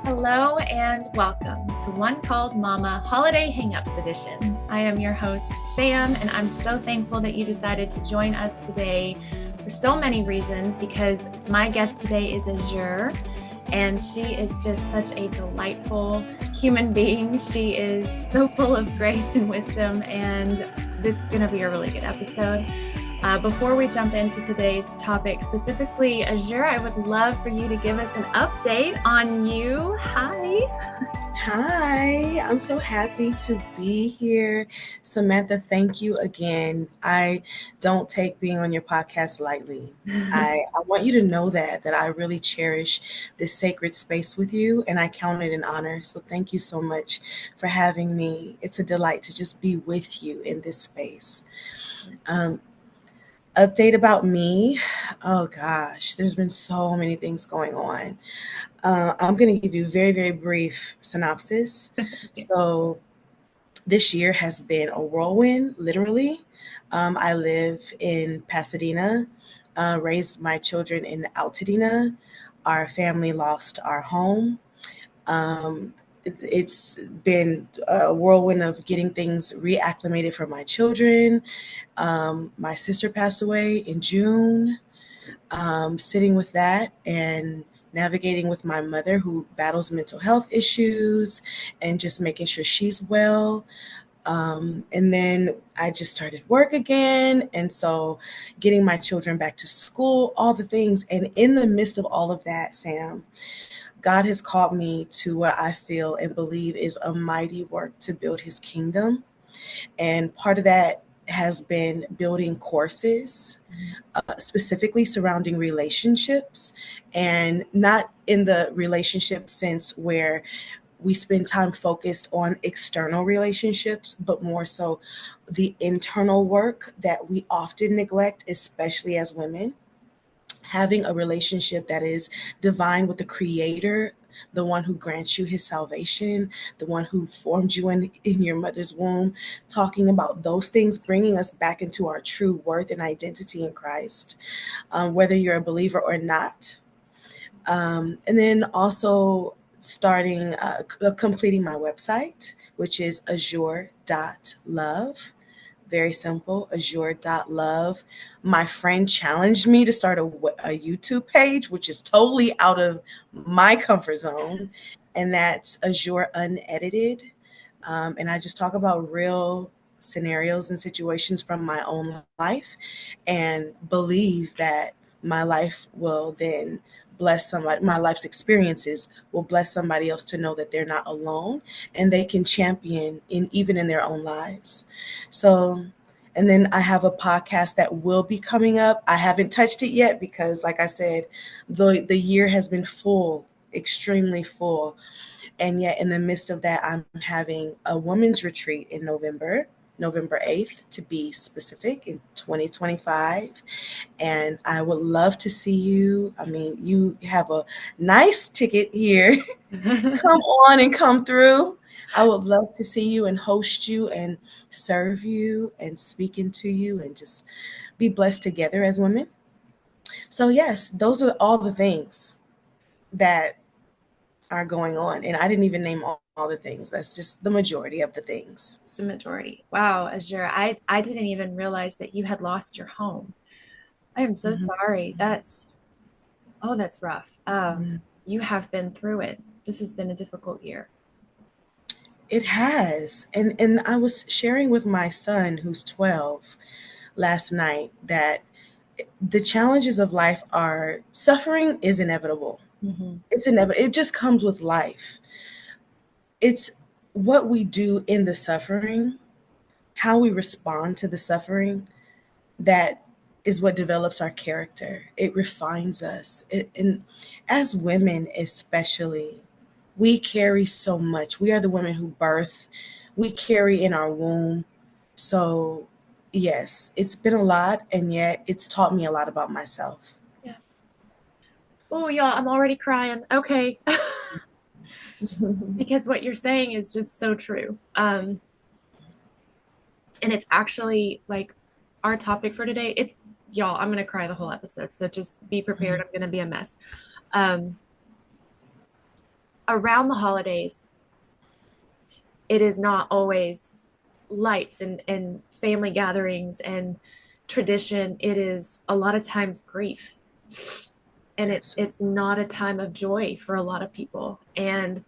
Hello and welcome to One Called Mama Holiday Hangups Edition. I am your host, Sam, and I'm so thankful that you decided to join us today for so many reasons because my guest today is Azure, and she is just such a delightful human being. She is so full of grace and wisdom, and this is going to be a really good episode. Before we jump into today's topic, specifically, Azure, I would love for you to give us an update on you. Hi. Hi, I'm so happy to be here. Samantha, thank you again. I don't take being on your podcast lightly. I want you to know that I really cherish this sacred space with you and I count it an honor. So thank you so much for having me. It's a delight to just be with you in this space. Update about me. Oh gosh, there's been so many things going on. I'm going to give you a very, very brief synopsis. So, this year has been a whirlwind, literally. I live in Pasadena, raised my children in Altadena. Our family lost our home. It's been a whirlwind of getting things reacclimated for my children. My sister passed away in June. Sitting with that and navigating with my mother who battles mental health issues and just making sure she's well. And then I just started work again. And so getting my children back to school, all the things. And in the midst of all of that, Sam, God has called me to what I feel and believe is a mighty work to build his kingdom. And part of that has been building courses specifically surrounding relationships, and not in the relationship sense where we spend time focused on external relationships, but more so the internal work that we often neglect, especially as women. Having a relationship that is divine with the creator, the one who grants you his salvation, the one who formed you in your mother's womb, talking about those things, bringing us back into our true worth and identity in Christ, whether you're a believer or not. And then also completing my website, which is azure.love. Very simple, azure.love. My friend challenged me to start a YouTube page, which is totally out of my comfort zone, and that's Azure Unedited. And I just talk about real scenarios and situations from my own life and believe that my life will then bless somebody. My life's experiences will bless somebody else to know that they're not alone and they can champion even in their own lives. So, and then I have a podcast that will be coming up. I haven't touched it yet because, like I said, the year has been full, extremely full. And yet, in the midst of that, I'm having a women's retreat in November 8th, to be specific, in 2025. And I would love to see you. I mean, you have a nice ticket here. Come on and come through. I would love to see you and host you and serve you and speak into you and just be blessed together as women. So, yes, those are all the things that are going on. And I didn't even name all the things. That's just the majority of the things. It's the majority. Wow, Azure, I didn't even realize that you had lost your home. I am so Mhm. sorry. That's rough. You have been through it. This has been a difficult year. It has. And I was sharing with my son, who's 12, last night, that the challenges of life are suffering is inevitable. Mm-hmm. It's inevitable. It just comes with life. It's what we do in the suffering, how we respond to the suffering, that is what develops our character. It refines us. And as women, especially, we carry so much. We are the women who birth, we carry in our womb. So, yes, it's been a lot, and yet it's taught me a lot about myself. Yeah. Oh, yeah, I'm already crying. Okay. Because what you're saying is just so true. And it's actually like our topic for today. It's y'all, I'm gonna cry the whole episode. So just be prepared. I'm gonna be a mess. Um, around the holidays, it is not always lights and family gatherings and tradition. It is a lot of times grief. And Absolutely. it's not a time of joy for a lot of people. And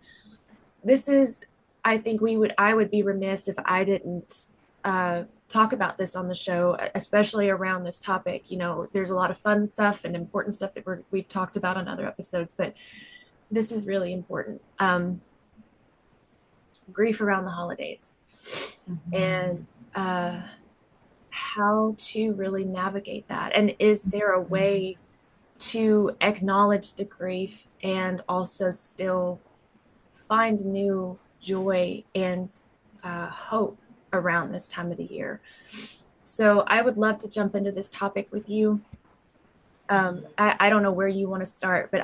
this is, I think I would be remiss if I didn't talk about this on the show, especially around this topic. You know, there's a lot of fun stuff and important stuff that we've talked about on other episodes, but this is really important. Grief around the holidays and how to really navigate that. And is there a way to acknowledge the grief and also still find new joy and hope around this time of the year? So I would love to jump into this topic with you. I don't know where you want to start, but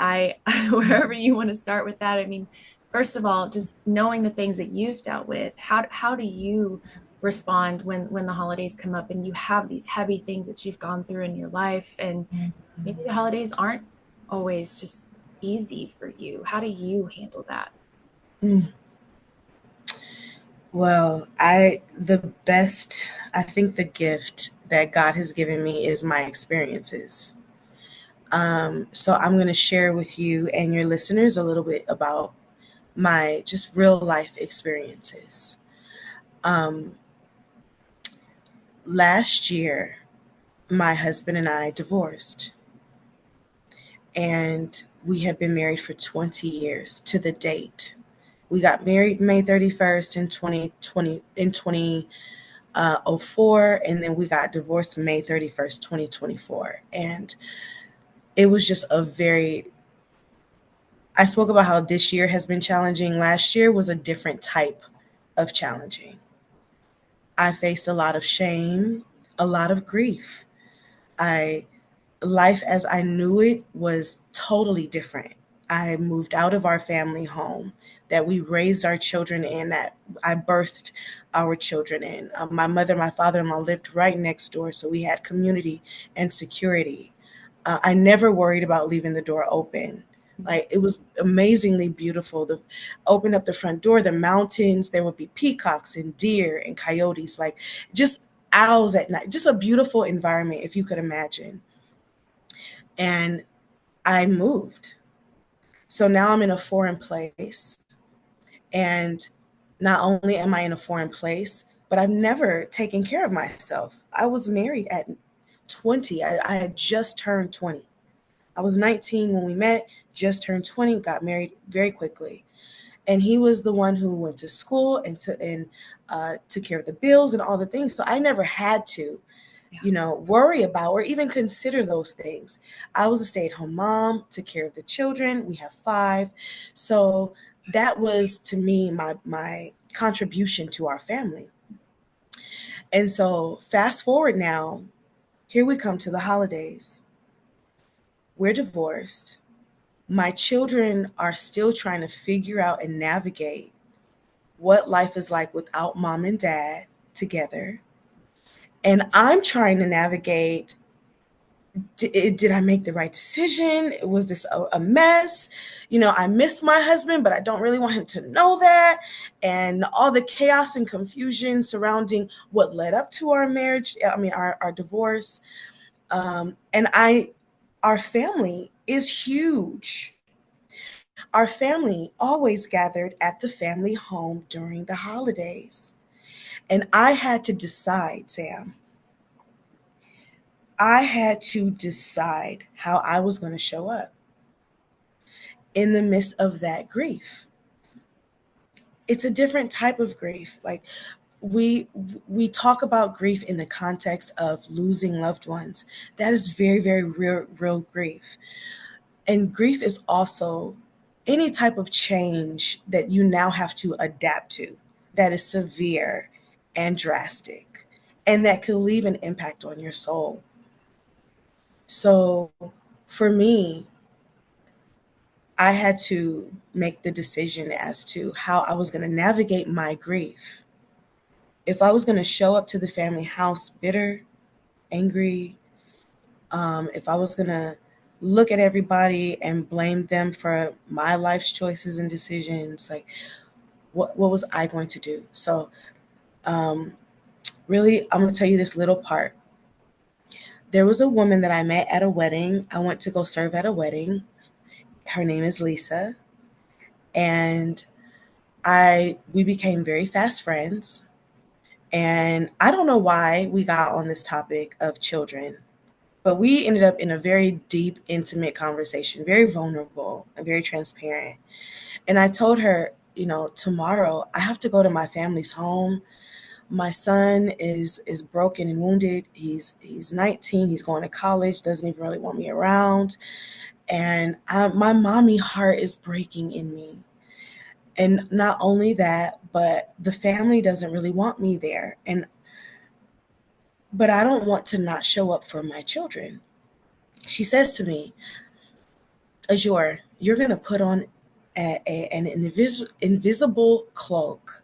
wherever you want to start with that. I mean, first of all, just knowing the things that you've dealt with, how do you respond when the holidays come up and you have these heavy things that you've gone through in your life, and maybe the holidays aren't always just easy for you? How do you handle that? Well, I think the gift that God has given me is my experiences. So I'm going to share with you and your listeners a little bit about my just real life experiences. Um, Last year, my husband and I divorced, and we have been married for 20 years to the date. We got married May 31st in 2004, and then we got divorced May 31st, 2024. And it was just I spoke about how this year has been challenging. Last year was a different type of challenging. I faced a lot of shame, a lot of grief. I Life as I knew it was totally different. I moved out of our family home that we raised our children in, that I birthed our children in. My mother, my father-in-law lived right next door, so we had community and security. I never worried about leaving the door open. Like, it was amazingly beautiful. Open up the front door, the mountains, there would be peacocks and deer and coyotes, like just owls at night. Just a beautiful environment, if you could imagine. And I moved. So now I'm in a foreign place. And not only am I in a foreign place, but I've never taken care of myself. I was married at 20. I had just turned 20. I was 19 when we met, just turned 20, got married very quickly. And he was the one who went to school and took care of the bills and all the things. So I never had to, worry about or even consider those things. I was a stay-at-home mom, took care of the children. We have 5. So that was, to me, my contribution to our family. And so fast forward now, here we come to the holidays. We're divorced. My children are still trying to figure out and navigate what life is like without mom and dad together. And I'm trying to navigate, did I make the right decision? Was this a mess? I miss my husband, but I don't really want him to know that. And all the chaos and confusion surrounding what led up to our marriage, our divorce. And our family is huge. Our family always gathered at the family home during the holidays. And I had to decide, Sam, I had to decide how I was going to show up in the midst of that grief. It's a different type of grief. Like, we we talk about grief in the context of losing loved ones. That is very, very real grief. And grief is also any type of change that you now have to adapt to, that is severe and drastic, and that could leave an impact on your soul. So for me, I had to make the decision as to how I was going to navigate my grief. If I was going to show up to the family house bitter, angry, if I was going to look at everybody and blame them for my life's choices and decisions. Like, what was I going to do? So, really, I'm going to tell you this little part. There was a woman that I met at a wedding. I went to go serve at a wedding. Her name is Lisa. And we became very fast friends. And I don't know why we got on this topic of children, but we ended up in a very deep, intimate conversation, very vulnerable and very transparent. And I told her, tomorrow I have to go to my family's home. My son is broken and wounded. He's 19. He's going to college. Doesn't even really want me around. And my mommy heart is breaking in me. And not only that, but the family doesn't really want me there. But I don't want to not show up for my children. She says to me, Azure, you're going to put on an invisible cloak.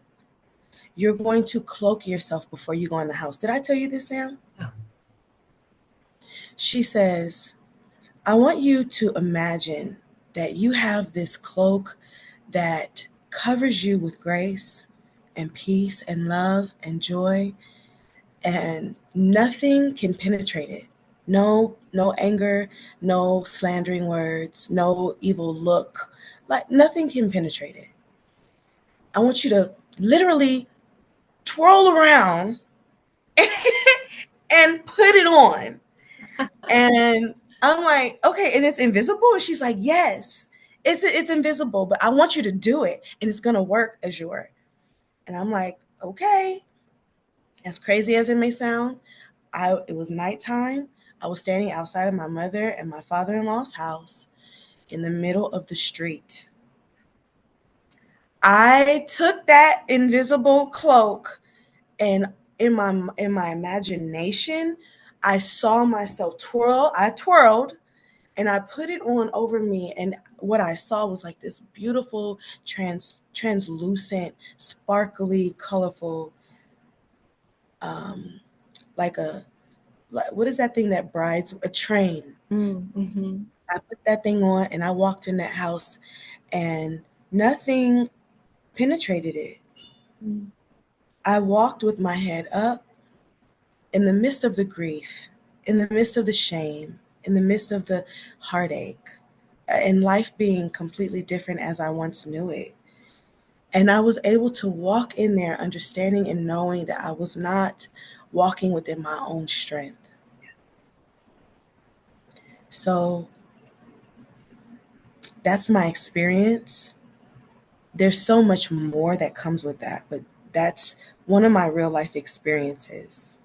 You're going to cloak yourself before you go in the house. Did I tell you this, Sam? No. She says, I want you to imagine that you have this cloak that covers you with grace and peace and love and joy, and nothing can penetrate it. No anger, no slandering words, no evil look. Like, nothing can penetrate it. I want you to literally twirl around and put it on. And I'm like, okay, and it's invisible? And she's like, yes, it's invisible, but I want you to do it, and it's gonna work, Azure. And I'm like, okay. As crazy as it may sound, it was nighttime. I was standing outside of my mother and my father-in-law's house in the middle of the street. I took that invisible cloak, and in my imagination, I saw myself twirl. I twirled and I put it on over me, and what I saw was like this beautiful translucent, sparkly, colorful, like what is that thing that brides, a train. Mm-hmm. I put that thing on and I walked in that house, and nothing penetrated it. Mm. I walked with my head up in the midst of the grief, in the midst of the shame, in the midst of the heartache, and life being completely different as I once knew it. And I was able to walk in there understanding and knowing that I was not walking within my own strength. So that's my experience. There's so much more that comes with that, but that's one of my real life experiences.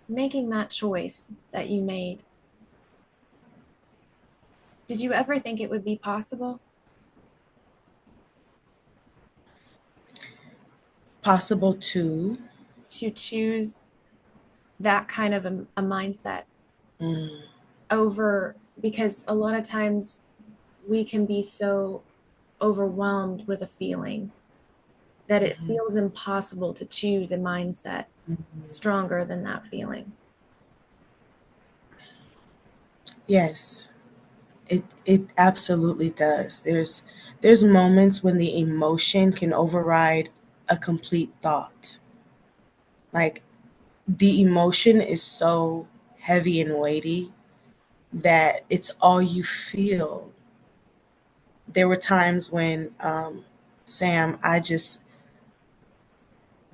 Making that choice that you made, did you ever think it would be possible? Possible to, To choose that kind of a mindset mm, over, because a lot of times we can be so overwhelmed with a feeling that it mhm, feels impossible to choose a mindset mhm. stronger than that feeling. Yes, it absolutely does. There's moments when the emotion can override a complete thought. Like, the emotion is so heavy and weighty that it's all you feel. There were times when, Sam,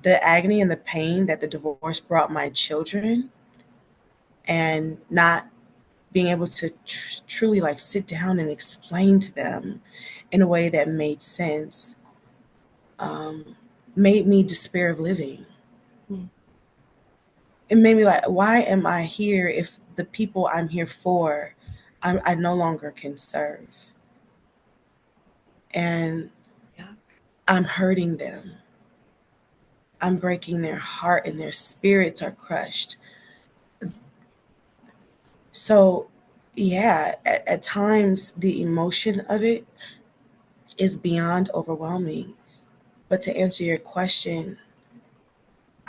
the agony and the pain that the divorce brought my children, and not being able to truly like sit down and explain to them in a way that made sense, um, made me despair of living. Mm. It made me like, why am I here if the people I'm here for, I no longer can serve? And Yeah. I'm hurting them. I'm breaking their heart and their spirits are crushed. So, yeah, at times the emotion of it is beyond overwhelming. But to answer your question,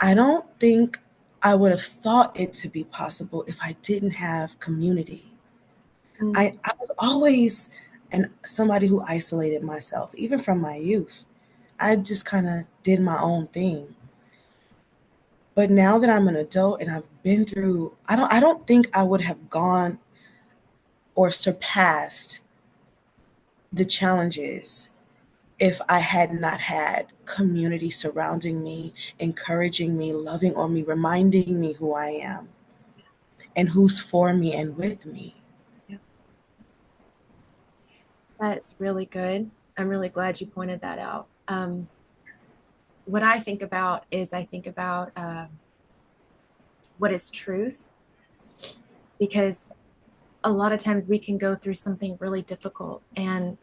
I don't think I would have thought it to be possible if I didn't have community. I was always somebody who isolated myself, even from my youth. I just kind of did my own thing. But now that I'm an adult and I've been through, I don't think I would have gone or surpassed the challenges if I had not had community surrounding me, encouraging me, loving on me, reminding me who I am and who's for me and with me. Yeah, that's really good. I'm really glad you pointed that out. What I think about is I think about what is truth, because a lot of times we can go through something really difficult and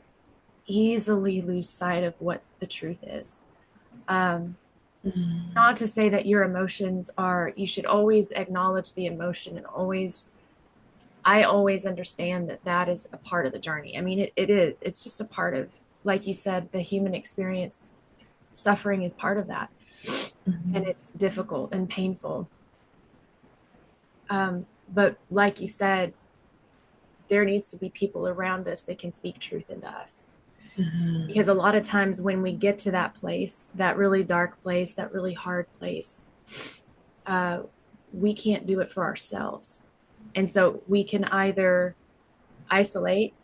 easily lose sight of what the truth is. Um, Mm, Not to say that your emotions are, you should always acknowledge the emotion and always, I always understand that that is a part of the journey. I mean, it is, it's just a part of, like you said, the human experience. Suffering is part of that. And mhm. it's difficult and painful. But like you said, there needs to be people around us that can speak truth into us. Mhm. Because a lot of times when we get to that place, that really dark place, that really hard place, uh, we can't do it for ourselves. And so we can either isolate,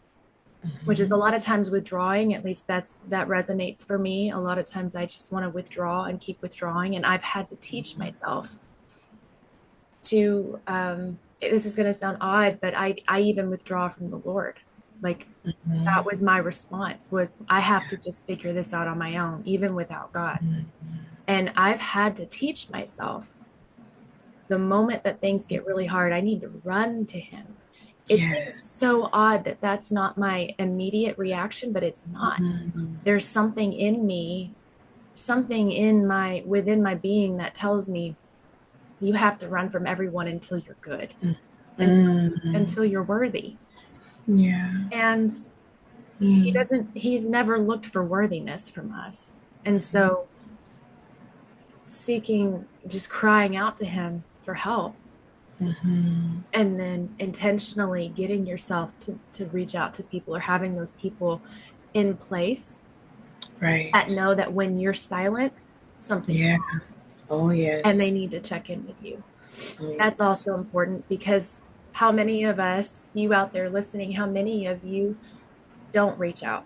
which is a Mhm. lot of times withdrawing. At least that resonates for me. A lot of times I just want to withdraw and keep withdrawing. And I've had to teach myself to, this is going to sound odd, but I even withdraw from the Lord. Like, that Mhm. was my response, was I have to just figure this out on my own, even without God. Mhm. And I've had to teach myself, the moment that things get really hard, I need to run to him. It seems Yes. so odd that that's not my immediate reaction, but it's not. Mhm. There's something in me, something within my being that tells me you have to run from everyone until you're good, until Mhm. until you're worthy. Yeah. And Mm. he's never looked for worthiness from us. And so seeking, just crying out to him for help, Mhm. and then intentionally getting yourself to reach out to people, or having those people in place that Right. know that when you're silent, something's Yeah. wrong Oh, and they yes. need to check in with you. Oh, That's yes. also important, because how many of us, you out there listening, how many of you don't reach out,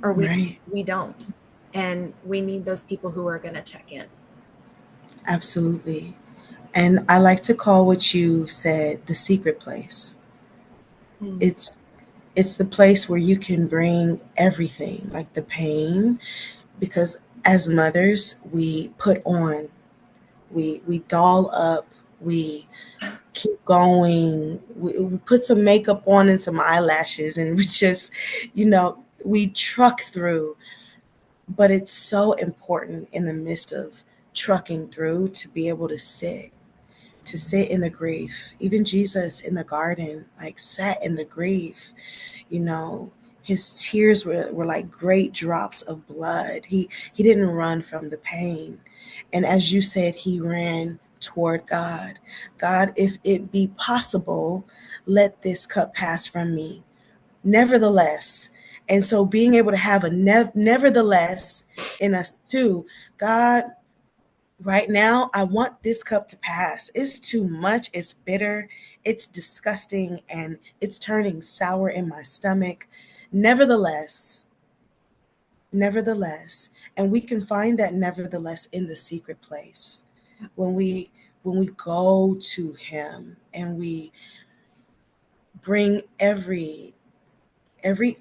or Right. we don't, and we need those people who are going to check in. Absolutely. And I like to call what you said the secret place. Mm. It's it's the place where you can bring everything, like the pain, because as mothers, we put on, we doll up, we keep going, we put some makeup on and some eyelashes, and we just, we truck through. But it's so important in the midst of trucking through to be able to sit in the grief. Even Jesus in the garden, like, sat in the grief, you know. His tears were like great drops of blood. He didn't run from the pain. And as you said, he ran toward God. God, if it be possible, let this cup pass from me. Nevertheless. And so being able to have a nevertheless in us too. God, right now, I want this cup to pass. It's too much. It's bitter. It's disgusting. And it's turning sour in my stomach. Nevertheless, nevertheless. And we can find that nevertheless in the secret place. When we go to him and we bring every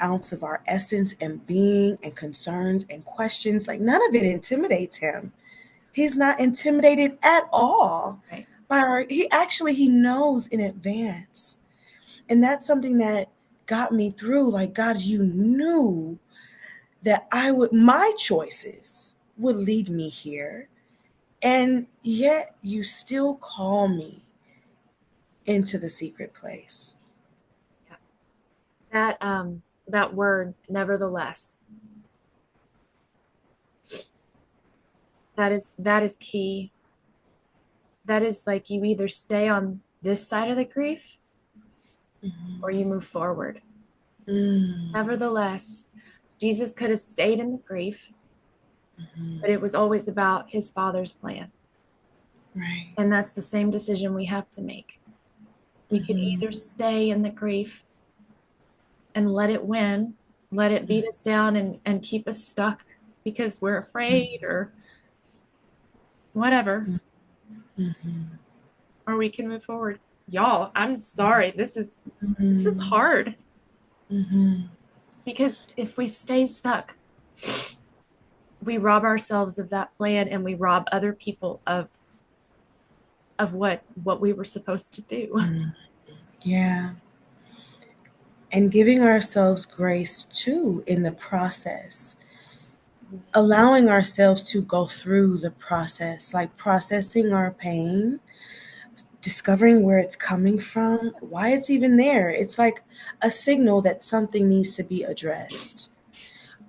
ounce of our essence and being and concerns and questions, like, none of it intimidates him. He's not intimidated at all Right. by he knows in advance. And that's something that got me through. Like, God, you knew that my choices would lead me here. And yet you still call me into the secret place. Yeah. That word, nevertheless, that is key. that is like you either stay on this side of the grief or you move forward. Nevertheless, Jesus could have stayed in the grief, but it was always about his Father's plan. Right. And that's the same decision we have to make. We can either stay in the grief and let it win, let it beat us down and keep us stuck because we're afraid or whatever, or we can move forward. Y'all, I'm sorry. This is hard because if we stay stuck, we rob ourselves of that plan and we rob other people of what we were supposed to do. Yeah. And giving ourselves grace too in the process. Allowing ourselves to go through the process, like processing our pain, discovering where it's coming from, why it's even there. It's like a signal that something needs to be addressed.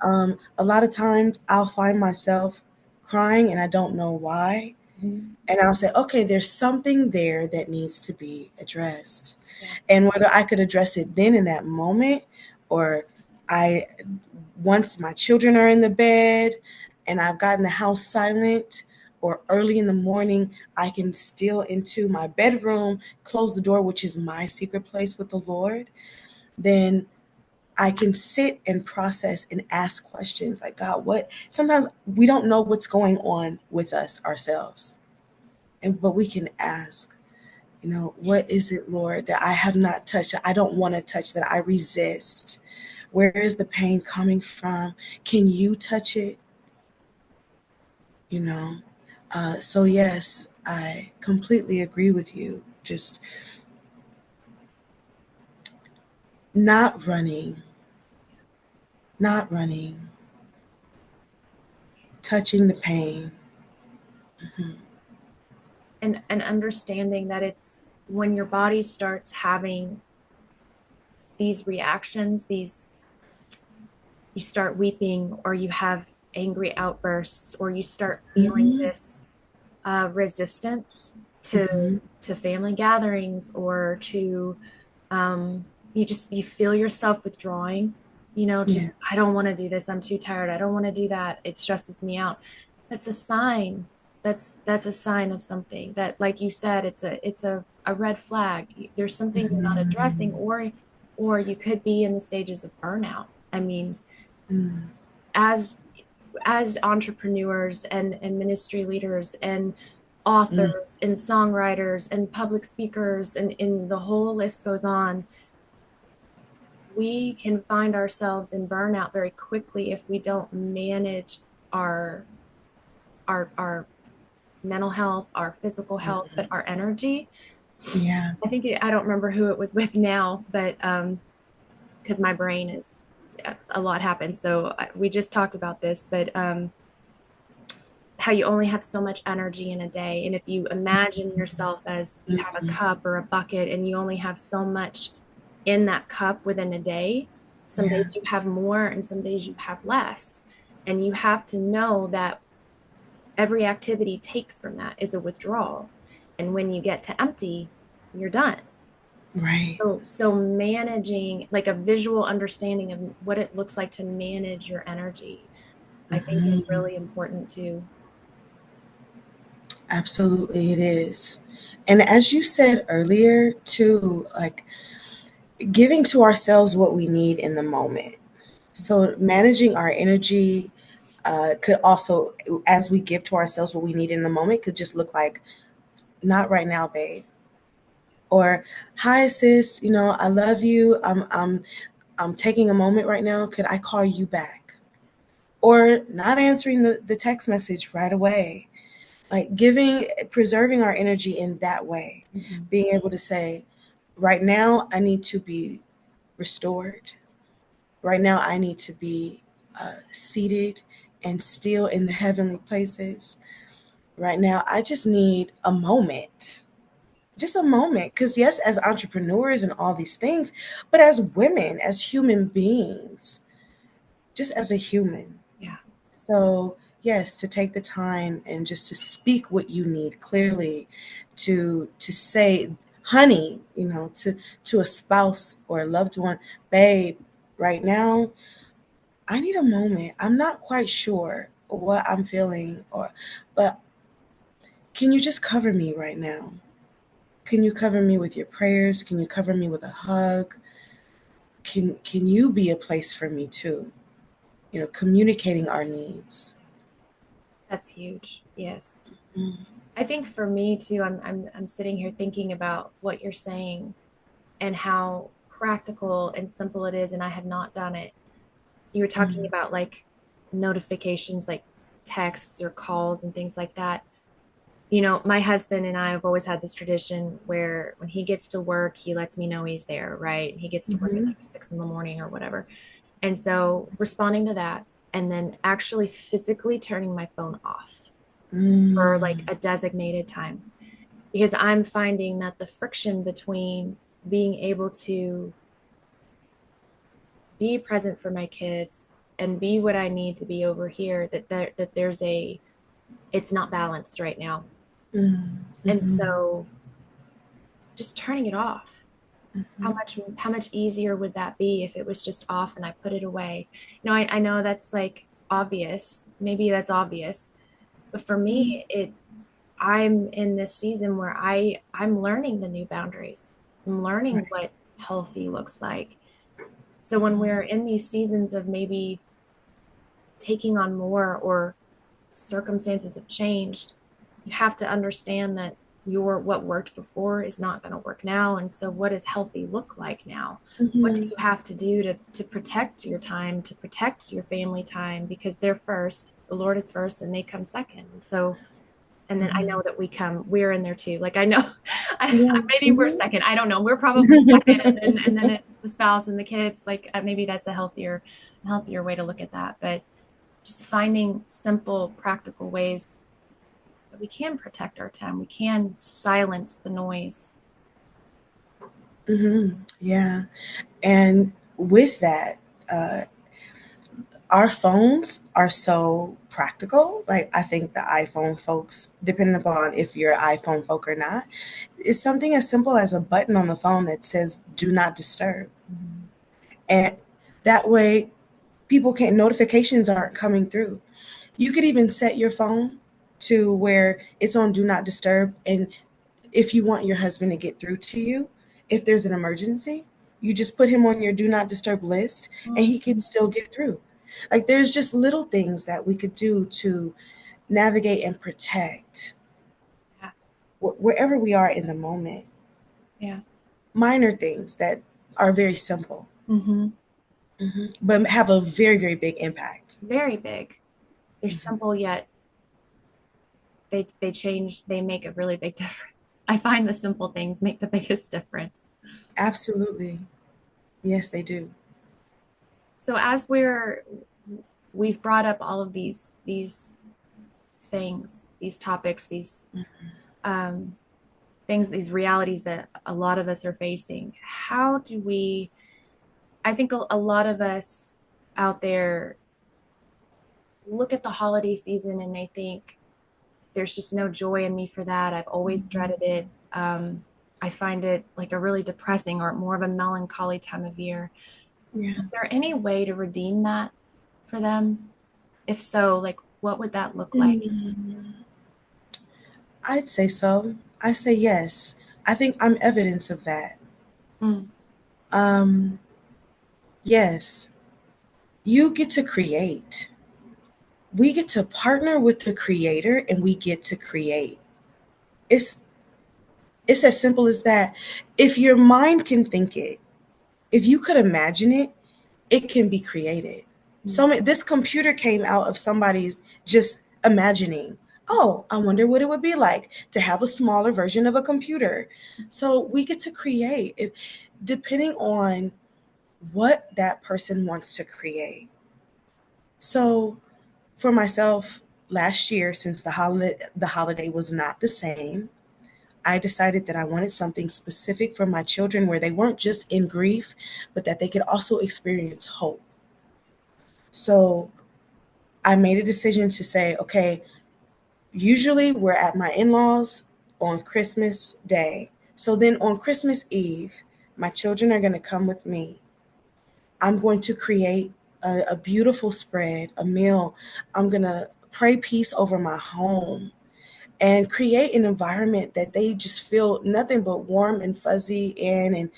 A lot of times I'll find myself crying and I don't know why. And I'll say, okay, there's something there that needs to be addressed. Yeah. And whether I could address it then in that moment, or once my children are in the bed and I've gotten the house silent, or early in the morning, I can steal into my bedroom, close the door, which is my secret place with the Lord, then I can sit and process and ask questions like, God, what? Sometimes we don't know what's going on with us ourselves. But we can ask, what is it, Lord, that I have not touched, that I don't want to touch, that I resist? Where is the pain coming from? Can you touch it? So yes, I completely agree with you. Just not running, touching the pain. And understanding that it's when your body starts having these reactions, you start weeping or you have angry outbursts or you start feeling this resistance to family gatherings or to you feel yourself withdrawing, just I don't want to do this, I'm too tired, I don't want to do that, it stresses me out. That's a sign. That's a sign of something that, like you said, it's a red flag. There's something you're not addressing, or you could be in the stages of burnout. I mean, as entrepreneurs and ministry leaders and authors and songwriters and public speakers and the whole list goes on, we can find ourselves in burnout very quickly if we don't manage our mental health, our physical health, but our energy. Yeah. I don't remember who it was with now, but because my brain is, a lot happens. So we just talked about this, but how you only have so much energy in a day. And if you imagine yourself as you have a cup or a bucket and you only have so much in that cup within a day, some days you have more and some days you have less. And you have to know that every activity takes from that is a withdrawal. And when you get to empty, you're done. Right. So managing, like a visual understanding of what it looks like to manage your energy, I think is really important too. Absolutely, it is. And as you said earlier, too, like giving to ourselves what we need in the moment. So managing our energy could also, as we give to ourselves what we need in the moment, could just look like, not right now, babe. Or, hi, sis. I love you. I'm taking a moment right now. Could I call you back? Or not answering the text message right away. Like preserving our energy in that way. Being able to say, right now, I need to be restored. Right now, I need to be seated and still in the heavenly places. Right now, I just need a moment. Just a moment. Because, yes, as entrepreneurs and all these things, but as women, as human beings, just as a human. Yeah. So, yes, to take the time and just to speak what you need clearly, to say, honey, to a spouse or a loved one, babe, right now, I need a moment. I'm not quite sure what I'm feeling but can you just cover me right now? Can you cover me with your prayers? Can you cover me with a hug? Can you be a place for me too? Communicating our needs. That's huge. Yes. Mm. I think for me too, I'm sitting here thinking about what you're saying and how practical and simple it is, and I have not done it. You were talking Mm. about like notifications, like texts or calls and things like that. My husband and I have always had this tradition where when he gets to work, he lets me know he's there, right? He gets to work at Mhm. like 6 in the morning or whatever. And so responding to that and then actually physically turning my phone off for like Mm. a designated time. Because I'm finding that the friction between being able to be present for my kids and be what I need to be over here, that there's it's not balanced right now. Mm. And Mhm. so just turning it off. How Mhm. much easier would that be if it was just off and I put it away? I know that's like obvious. Maybe that's obvious, but for me, Mhm. I'm in this season where I'm learning the new boundaries. I'm learning Right. what healthy looks like. So when Mhm. we're in these seasons of maybe taking on more or circumstances have changed, you have to understand that what worked before is not going to work now. And so what does healthy look like now? What do Mhm. you have to do to protect your time, to protect your family time? Because they're first, the Lord is first, and they come second. And so, and then I know Mhm. that we're in there too. Like I know, Yeah. maybe we're Mhm. second. I don't know. We're probably second, and then it's the spouse and the kids. Like maybe that's a healthier way to look at that. But just finding simple, practical ways that we can protect our time. We can silence the noise. Mhm. Yeah. And with that, uh, our phones are so practical. Like, I think the iPhone folks, depending upon if you're an iPhone folk or not, it's something as simple as a button on the phone that says "Do not disturb," Mhm. and that way, notifications aren't coming through. You could even set your phone to where it's on "Do not disturb," and if you want your husband to get through to you, if there's an emergency, you just put him on your do not disturb list and Mm, he can still get through. Like, there's just little things that we could do to navigate and protect yeah, wherever we are in the moment. yeah. Minor things that are very simple, Hmm. but have a very, very big impact. Very big. They're Mhm. simple yet they make a really big difference. I find the simple things make the biggest difference. Absolutely. Yes, they do. So as we've brought up all of these things, these topics, these um, things, these realities that a lot of us are facing. How do we? I think a lot of us out there look at the holiday season and they think there's just no joy in me for that. I've always Mhm. dreaded it. I find it like a really depressing or more of a melancholy time of year. Yeah. Is there any way to redeem that for them? If so, like what would that look like? Mm, I'd say so. I say yes. I think I'm evidence of that. Mm, Um, yes, you get to create. We get to partner with the creator and we get to create. It's it's as simple as that. If your mind can think it, if you could imagine it, it can be created. mm, This computer came out of somebody's just imagining. Oh, I wonder what it would be like to have a smaller version of a computer. So we get to create it, depending on what that person wants to create. So for myself, last year, since the holiday was not the same, I decided that I wanted something specific for my children where they weren't just in grief, but that they could also experience hope. So I made a decision to say, okay, usually we're at my in-laws on Christmas Day. So then on Christmas Eve, my children are going to come with me. I'm going to create a beautiful spread, a meal. I'm going to pray peace over my home and create an environment that they just feel nothing but warm and fuzzy in,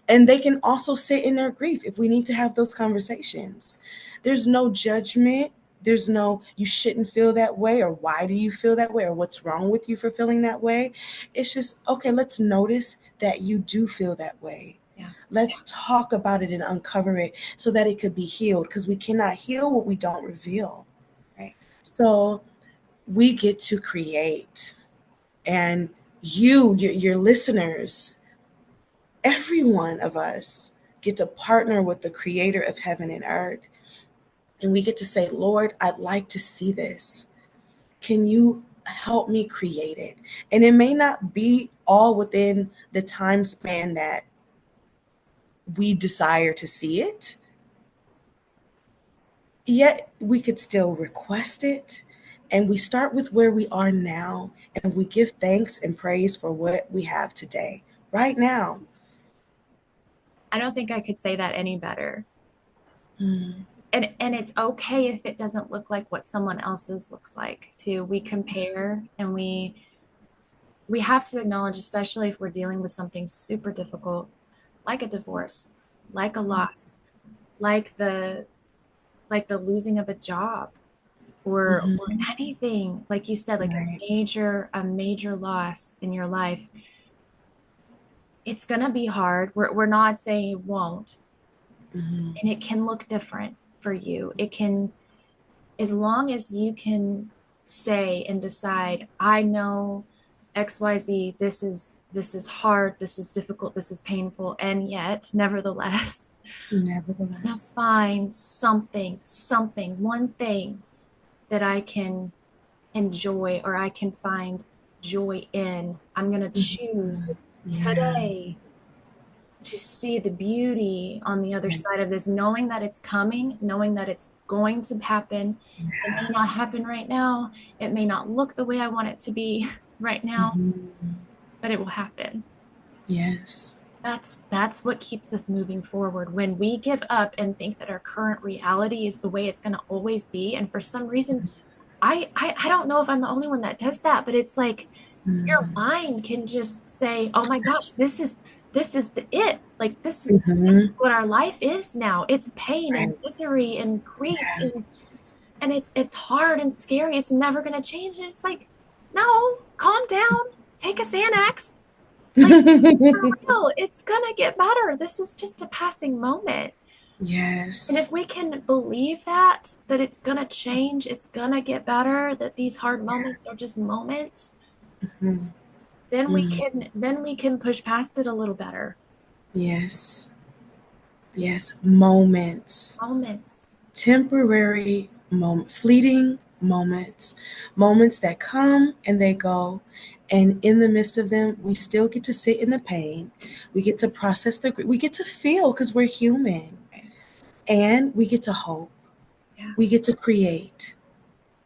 and they can also sit in their grief if we need to have those conversations. There's no judgment. There's no you shouldn't feel that way, or why do you feel that way, or what's wrong with you for feeling that way. It's just, okay, let's notice that you do feel that way. Yeah. Let's talk about it and uncover it so that it could be healed, because we cannot heal what we don't reveal. Right. So we get to create, and your listeners, every one of us get to partner with the creator of heaven and earth, and we get to say, Lord, I'd like to see this. Can you help me create it? And it may not be all within the time span that we desire to see it, yet we could still request it. And we start with where we are now, and we give thanks and praise for what we have today, right now. I don't think I could say that any better. Mm. And it's okay if it doesn't look like what someone else's looks like too. We compare, and we have to acknowledge, especially if we're dealing with something super difficult, like a divorce, like a loss, like the losing of a job, or Mhm. anything, like you said, like Right. a major loss in your life. It's gonna be hard. We're not saying it won't, Mhm. and it can look different for you. It can, as long as you can say and decide, I know XYZ, this is hard, this is difficult, this is painful, and yet nevertheless, I'm gonna Nevertheless. find something, one thing that I can enjoy, or I can find joy in. I'm going to Mhm. choose Yeah. today to see the beauty on the other side of Yes. this, knowing that it's coming, knowing that it's going to happen. It may Yeah. not happen right now. It may not look the way I want it to be right now, Mhm. but it will happen. Yes. That's what keeps us moving forward. When we give up and think that our current reality is the way it's going to always be, and for some reason, I don't know if I'm the only one that does that, but it's like your Mhm. mind can just say, "Oh my gosh, this is the it. Like this Mhm. is what our life is now. It's pain and Right. misery and grief, Yeah. and it's hard and scary. It's never going to change." And it's like, "No, calm down. Take a Xanax. Like for real, it's going to get better. This is just a passing moment." And Yes. if we can believe that it's gonna change, it's gonna get better, that these hard moments are just moments, Mhm. then we Mm. can push past it a little better. Yes. Yes. Moments. Moments. Temporary moment, fleeting moments, moments that come and they go. And in the midst of them, we still get to sit in the pain. We get to process we get to feel, because we're human. Right. And we get to hope. Yeah. We get to create.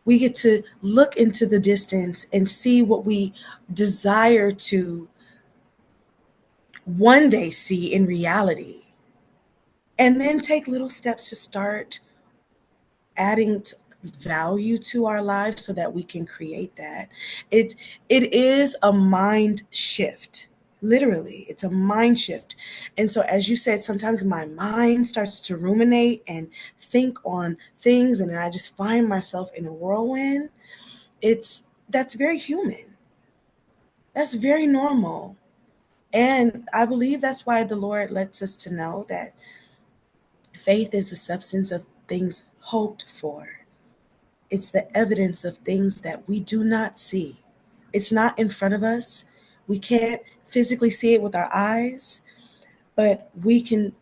We get to look into the distance and see what we desire to one day see in reality. And then take little steps to start adding value to our lives so that we can create that. It it is a mind shift. Literally, it's a mind shift. And so, as you said, sometimes my mind starts to ruminate and think on things, and then I just find myself in a whirlwind. It's That's very human. That's very normal. And I believe that's why the Lord lets us to know that faith is the substance of things hoped for. It's the evidence of things that we do not see. It's not in front of us. We can't physically see it with our eyes, but we can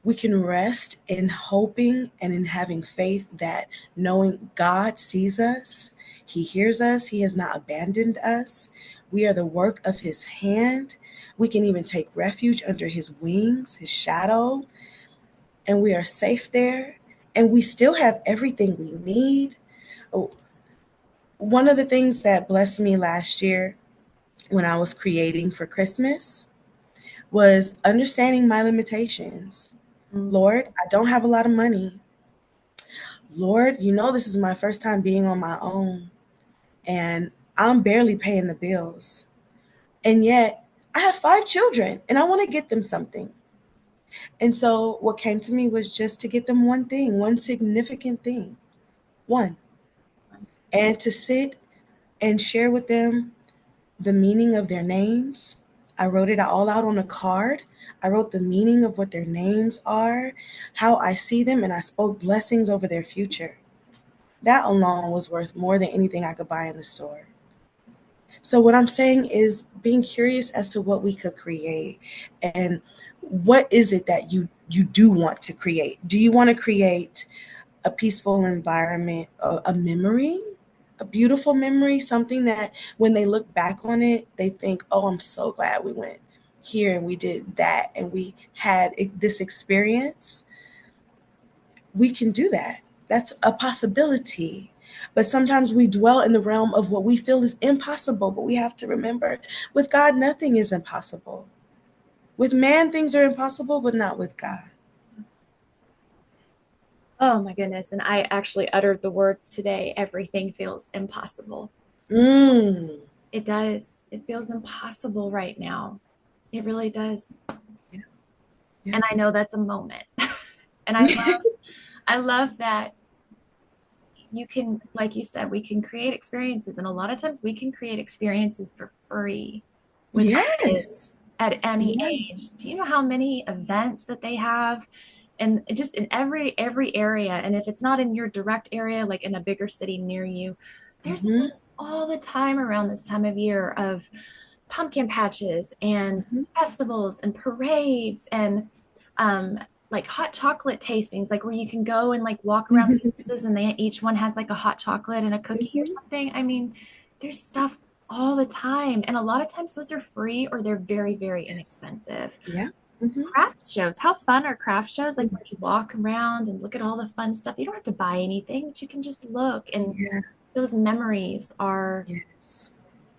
rest in hoping and in having faith that knowing God sees us, He hears us, He has not abandoned us. We are the work of His hand. We can even take refuge under His wings, His shadow, and we are safe there. and we still have everything we need. Oh, one of the things that blessed me last year when I was creating for Christmas was understanding my limitations. Mm. Lord, I don't have a lot of money. Lord, this is my first time being on my own, and I'm barely paying the bills. And yet, I have 5 children and I want to get them something. And so, what came to me was just to get them one thing, one significant thing, one, and to sit and share with them the meaning of their names. I wrote it all out on a card. I wrote the meaning of what their names are, how I see them, and I spoke blessings over their future. That alone was worth more than anything I could buy in the store. So, what I'm saying is being curious as to what we could create and what is it that you do want to create? Do you want to create a peaceful environment, a memory, a beautiful memory, something that when they look back on it, they think, oh, I'm so glad we went here and we did that and we had this experience? We can do that. That's a possibility. But sometimes we dwell in the realm of what we feel is impossible. But we have to remember with God, nothing is impossible. With man, things are impossible, but not with God. Oh my goodness. And I actually uttered the words today. Everything feels impossible. Mm. It does. It feels impossible right now. It really does. Yeah. Yeah. And I know that's a moment. And I love that you can, like you said, we can create experiences. And a lot of times we can create experiences for free with our Yes. kids at any Yes. age. Do you know how many events that they have? And just in every area. And if it's not in your direct area, like in a bigger city near you, there's Mm-hmm. events all the time around this time of year of pumpkin patches and Mm-hmm. festivals and parades and um, like hot chocolate tastings, like where you can go and like walk around businesses and they each one has like a hot chocolate and a cookie or Mm-hmm. something. I mean, there's stuff all the time. And a lot of times those are free or they're very, very Yes. inexpensive. Yeah. Mm-hmm. Craft shows, how fun are craft shows? Like when you walk around and look at all the fun stuff, you don't have to buy anything, but you can just look. And Yeah. those memories are, Yes.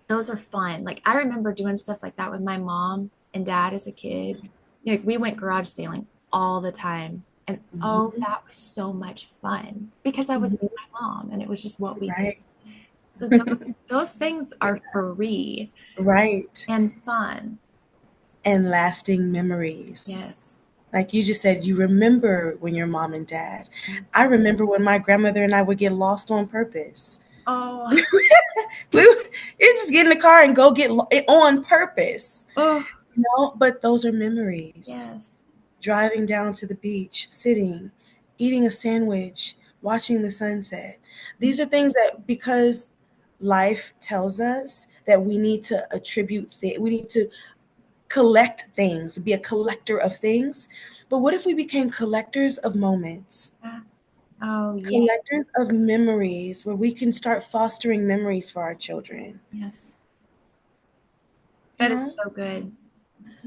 those are fun. Like I remember doing stuff like that with my mom and dad as a kid. Like we went garage sailing all the time. And oh, Mm-hmm. that was so much fun because I was with Mm-hmm. my mom and it was just what we did. Right. So those things are free Right. and fun. And lasting memories. Yes. Like you just said, you remember when your mom and dad. I remember when my grandmother and I would get lost on purpose. Oh, You just get in the car and go get on purpose, oh, But those are memories. yes. Driving down to the beach, sitting, eating a sandwich, watching the sunset. These are things that because life tells us that we need to we need to collect things, be a collector of things. But what if we became collectors of moments? Yeah. Oh, yeah. Collectors of memories where we can start fostering memories for our children. Yes. You That is know? so good.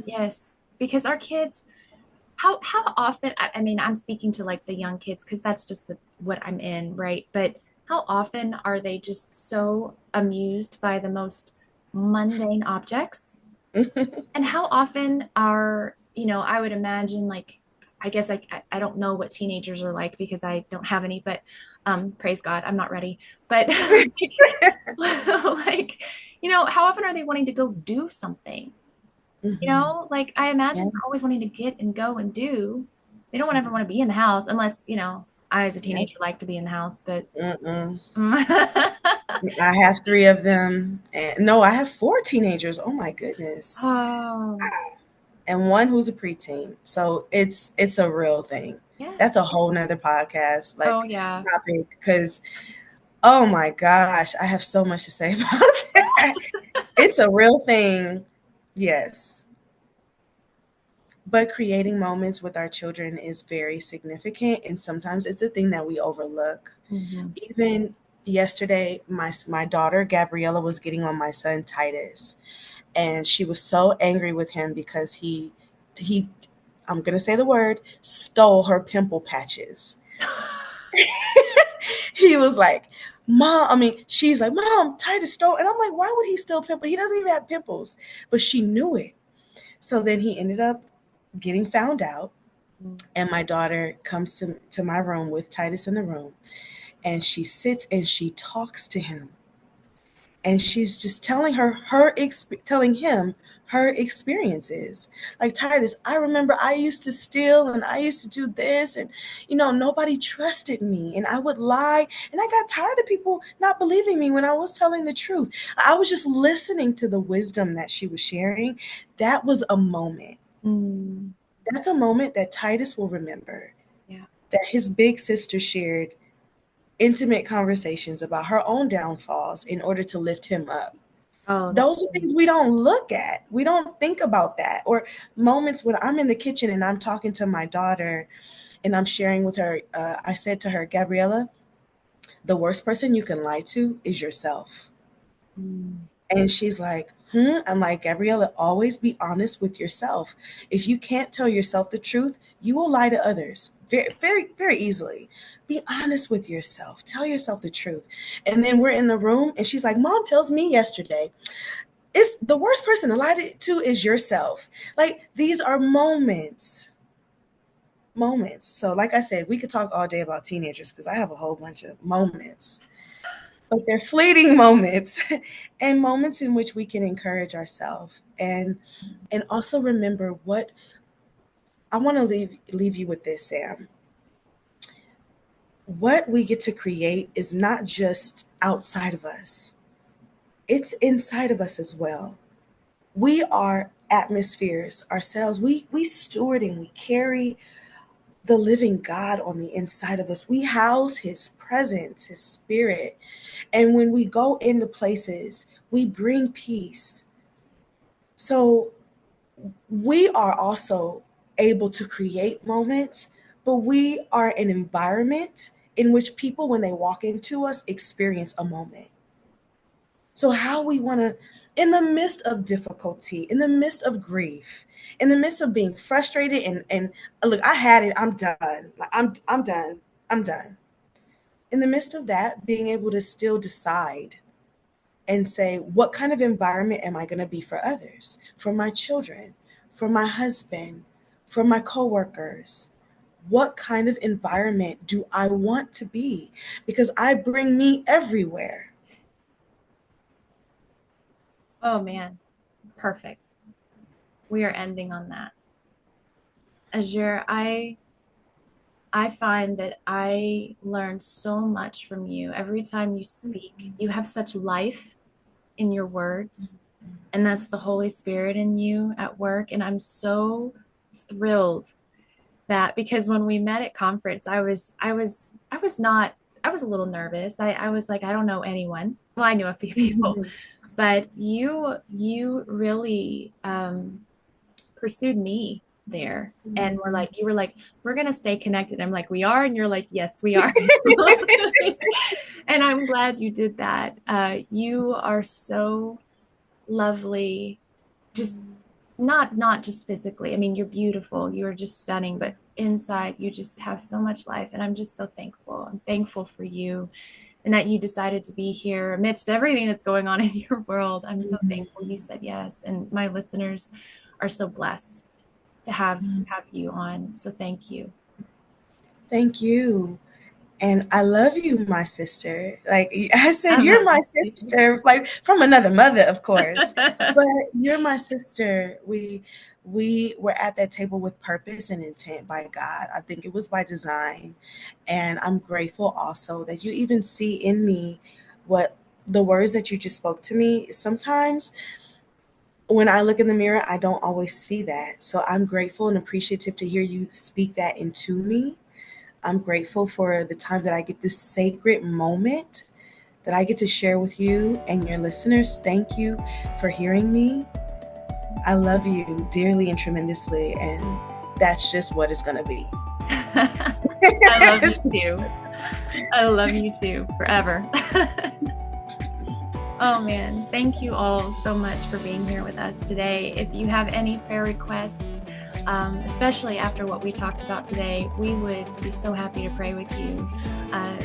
Yes. Because our kids, how often, I mean, I'm speaking to like the young kids because that's just what I'm in, right? But how often are they just so amused by the most mundane objects? And how often are, I would imagine like, I guess I don't know what teenagers are like because I don't have any, but praise God, I'm not ready. But like, how often are they wanting to go do something? Mhm. Like I imagine Yeah. they're always wanting to get and go and do. They don't ever want to be in the house unless, I as a Yeah. teenager like to be in the house, but Mm-mm. oh, I have 3 of them, and no, I have 4 teenagers. Oh my goodness, and 1 who's a preteen. So it's a real thing. yes. That's a whole nother podcast, Oh like, yeah. topic, because oh my gosh, I have so much to say about that. It's a real thing. Yes. But creating moments with our children is very significant, and sometimes it's the thing that we overlook. Mhm. Even yesterday, my daughter Gabriella was getting on my son Titus, and she was so angry with him because he I'm gonna say the word, stole her pimple patches. He was like, she's like, Mom, Titus stole. And I'm like, why would he steal pimples? He doesn't even have pimples. But she knew it. So then he ended up getting found out. And my daughter comes to my room with Titus in the room. And she sits and she talks to him. And she's just telling telling him her experiences. Like, Titus, I remember I used to steal and I used to do this, and nobody trusted me, and I would lie, and I got tired of people not believing me when I was telling the truth. I was just listening to the wisdom that she was sharing. That was a moment. That's a moment that Titus will remember. Yeah. That his big sister shared intimate conversations about her own downfalls in order to lift him up. Oh, those are things we don't look at. We don't think about that. Or moments when I'm in the kitchen and I'm talking to my daughter and I'm sharing with her. I said to her, Gabriella, the worst person you can lie to is yourself. And she's like, I'm like, Gabriella, always be honest with yourself. If you can't tell yourself the truth, you will lie to others very, very, very easily. Be honest with yourself. Tell yourself the truth. And then we're in the room and she's like, Mom tells me yesterday, it's the worst person to lie to is yourself. Like, these are moments. So like I said, we could talk all day about teenagers because I have a whole bunch of moments. But they're fleeting moments and moments in which we can encourage ourselves and also remember what I want to leave you with this, Sam. What we get to create is not just outside of us. It's inside of us as well. We are atmospheres ourselves. We steward and we carry the living God on the inside of us. We house his presence, his spirit. And when we go into places, we bring peace. So we are also able to create moments, but we are an environment in which people, when they walk into us, experience a moment. So how we want to, in the midst of difficulty, in the midst of grief, in the midst of being frustrated and look, I had it, I'm done. I'm done. I'm done. In the midst of that, being able to still decide and say, what kind of environment am I going to be for others, for my children, for my husband, for my coworkers? What kind of environment do I want to be? Because I bring me everywhere. Oh man, perfect. We are ending on that. Azure, I find that I learn so much from you every time you speak. You have such life in your words, and that's the Holy Spirit in you at work. And I'm so thrilled that, because when we met at conference, I was not, I was a little nervous. I was like, I don't know anyone. Well, I knew a few people, but you really pursued me there, and you were like, we're gonna stay connected. I'm like, we are, and you're like, yes, we are. And I'm glad you did that. You are so lovely, just not just physically. I mean, you're beautiful, you're just stunning, but inside you just have so much life, and I'm just so thankful. I'm thankful for you and that you decided to be here amidst everything that's going on in your world. I'm so thankful you said yes, and my listeners are so blessed to have you on. So thank you. Thank you. And I love you, my sister. Like I said, you're my sister, like from another mother, of course. But you're my sister. We were at that table with purpose and intent by God. I think it was by design. And I'm grateful also that you even see in me what the words that you just spoke to me. Sometimes when I look in the mirror, I don't always see that. So I'm grateful and appreciative to hear you speak that into me. I'm grateful for the time that I get this sacred moment that I get to share with you and your listeners. Thank you for hearing me. I love you dearly and tremendously, and that's just what it's going to be. I love you too. I love you too, forever. Oh man, thank you all so much for being here with us today. If you have any prayer requests, especially after what we talked about today, we would be so happy to pray with you.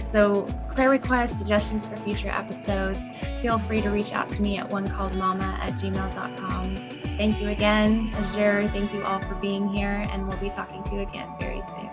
So prayer requests, suggestions for future episodes, feel free to reach out to me at onecalledmama@gmail.com. Thank you again, Azure. Thank you all for being here, and we'll be talking to you again very soon.